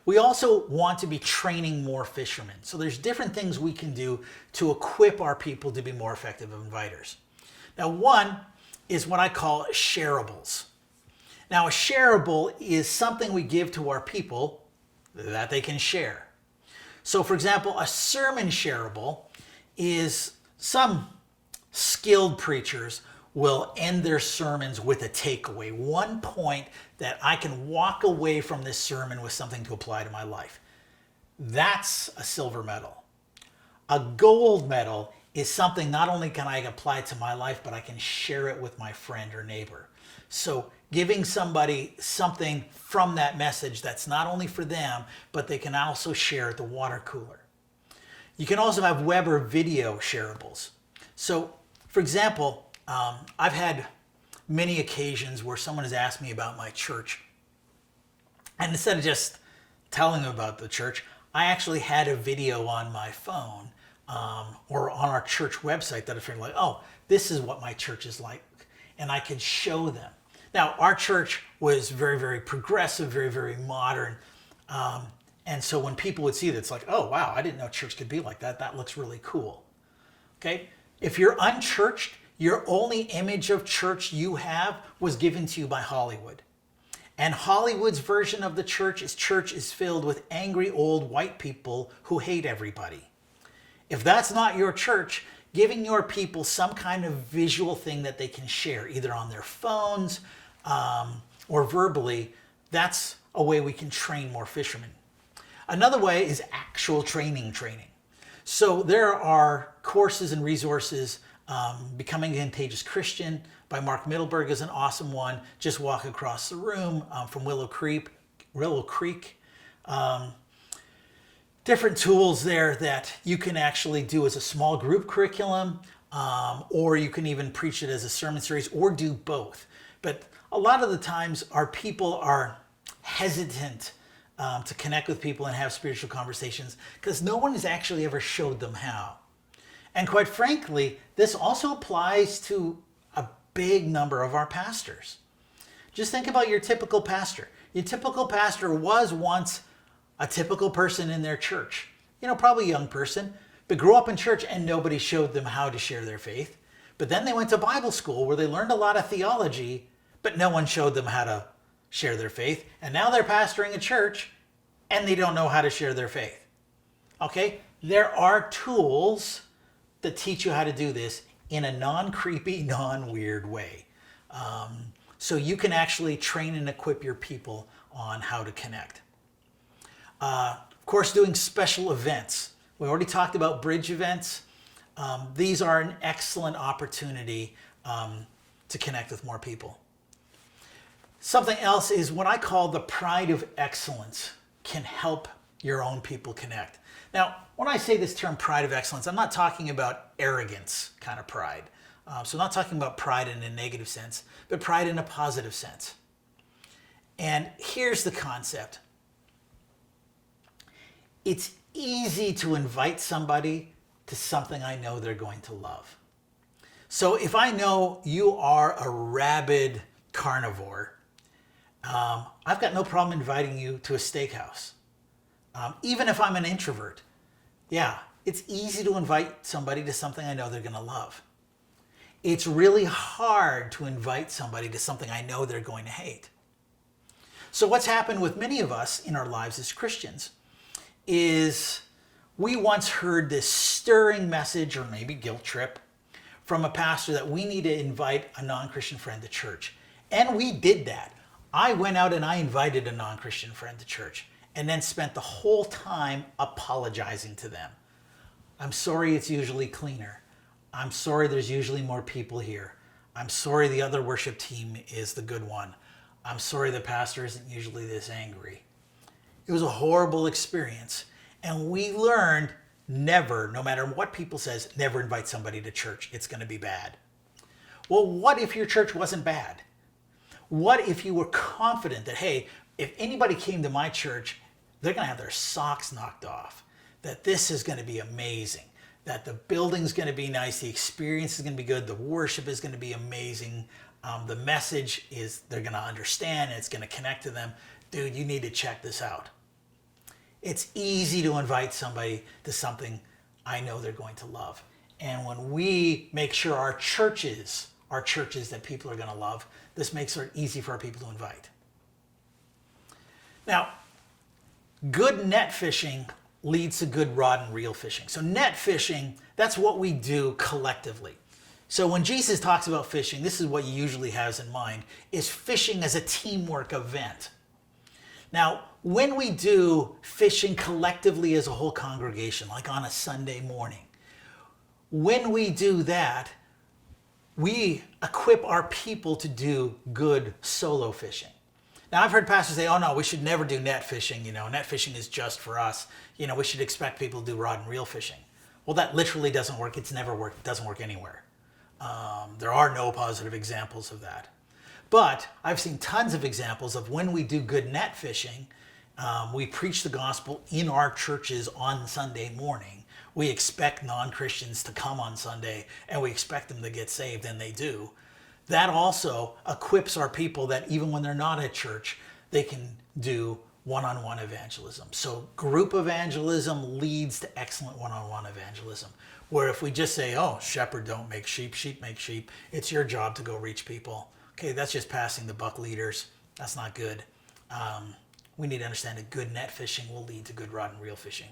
We also want to be training more fishermen. So there's different things we can do to equip our people to be more effective inviters. Now, one is what I call shareables. Now, a shareable is something we give to our people that they can share. So, for example, a sermon shareable is some skilled preachers will end their sermons with a takeaway, one point that I can walk away from this sermon with something to apply to my life. That's a silver medal. A gold medal is something not only can I apply it to my life, but I can share it with my friend or neighbor. So giving somebody something from that message that's not only for them, but they can also share at the water cooler. You can also have web or video shareables. So, for example, I've had many occasions where someone has asked me about my church. And instead of just telling them about the church, I actually had a video on my phone or on our church website that I figured like, oh, this is what my church is like. And I could show them. Now, our church was very, very progressive, very, very modern. And so when people would see that, it's like, oh, wow, I didn't know church could be like that. That looks really cool. Okay? If you're unchurched, your only image of church you have was given to you by Hollywood. And Hollywood's version of the church is filled with angry old white people who hate everybody. If that's not your church, giving your people some kind of visual thing that they can share, either on their phones or verbally, that's a way we can train more fishermen. Another way is actual training. So there are courses and resources. Becoming a Contagious Christian by Mark Middleberg is an awesome one. Just walk across the room from Willow Creek. Different tools there that you can actually do as a small group curriculum, or you can even preach it as a sermon series, or do both. But a lot of the times our people are hesitant to connect with people and have spiritual conversations because no one has actually ever showed them how. And quite frankly, this also applies to a big number of our pastors. Just think about your typical pastor. Your typical pastor was once a typical person in their church. Probably a young person, but grew up in church and nobody showed them how to share their faith. But then they went to Bible school where they learned a lot of theology, but no one showed them how to share their faith. And now they're pastoring a church and they don't know how to share their faith. Okay? There are tools that teach you how to do this in a non-creepy, non-weird way. So you can actually train and equip your people on how to connect. Of course, doing special events. We already talked about bridge events. These are an excellent opportunity to connect with more people. Something else is what I call the pride of excellence can help your own people connect. Now, when I say this term pride of excellence, I'm not talking about arrogance kind of pride. So I'm not talking about pride in a negative sense, but pride in a positive sense. And here's the concept. It's easy to invite somebody to something I know they're going to love. So if I know you are a rabid carnivore, I've got no problem inviting you to a steakhouse. Even if I'm an introvert, it's easy to invite somebody to something I know they're going to love. It's really hard to invite somebody to something I know they're going to hate. So what's happened with many of us in our lives as Christians is we once heard this stirring message or maybe guilt trip from a pastor that we need to invite a non-Christian friend to church. And we did that. I went out and I invited a non-Christian friend to church and then spent the whole time apologizing to them. I'm sorry it's usually cleaner. I'm sorry there's usually more people here. I'm sorry the other worship team is the good one. I'm sorry the pastor isn't usually this angry. It was a horrible experience. And we learned never, no matter what people says, never invite somebody to church. It's going to be bad. Well, what if your church wasn't bad? What if you were confident that, hey, if anybody came to my church, they're going to have their socks knocked off, that this is going to be amazing, that the building's going to be nice, the experience is going to be good, the worship is going to be amazing, the message is they're going to understand, and it's going to connect to them. Dude, you need to check this out. It's easy to invite somebody to something I know they're going to love. And when we make sure our churches are churches that people are going to love, this makes it easy for our people to invite. Now, good net fishing leads to good rod and reel fishing. So net fishing, that's what we do collectively. So when Jesus talks about fishing, this is what he usually has in mind, is fishing as a teamwork event. Now, when we do fishing collectively as a whole congregation, like on a Sunday morning, when we do that, we equip our people to do good solo fishing. Now, I've heard pastors say, oh no, we should never do net fishing. Net fishing is just for us. We should expect people to do rod and reel fishing. Well, that literally doesn't work. It's never worked. It doesn't work anywhere. There are no positive examples of that. But I've seen tons of examples of when we do good net fishing, we preach the gospel in our churches on Sunday morning. We expect non-Christians to come on Sunday and we expect them to get saved, and they do. That also equips our people that even when they're not at church, they can do one-on-one evangelism. So group evangelism leads to excellent one-on-one evangelism. Where if we just say, oh, shepherd don't make sheep, sheep make sheep, it's your job to go reach people. Okay, that's just passing the buck, leaders. That's not good. We need to understand that good net fishing will lead to good rod and reel fishing.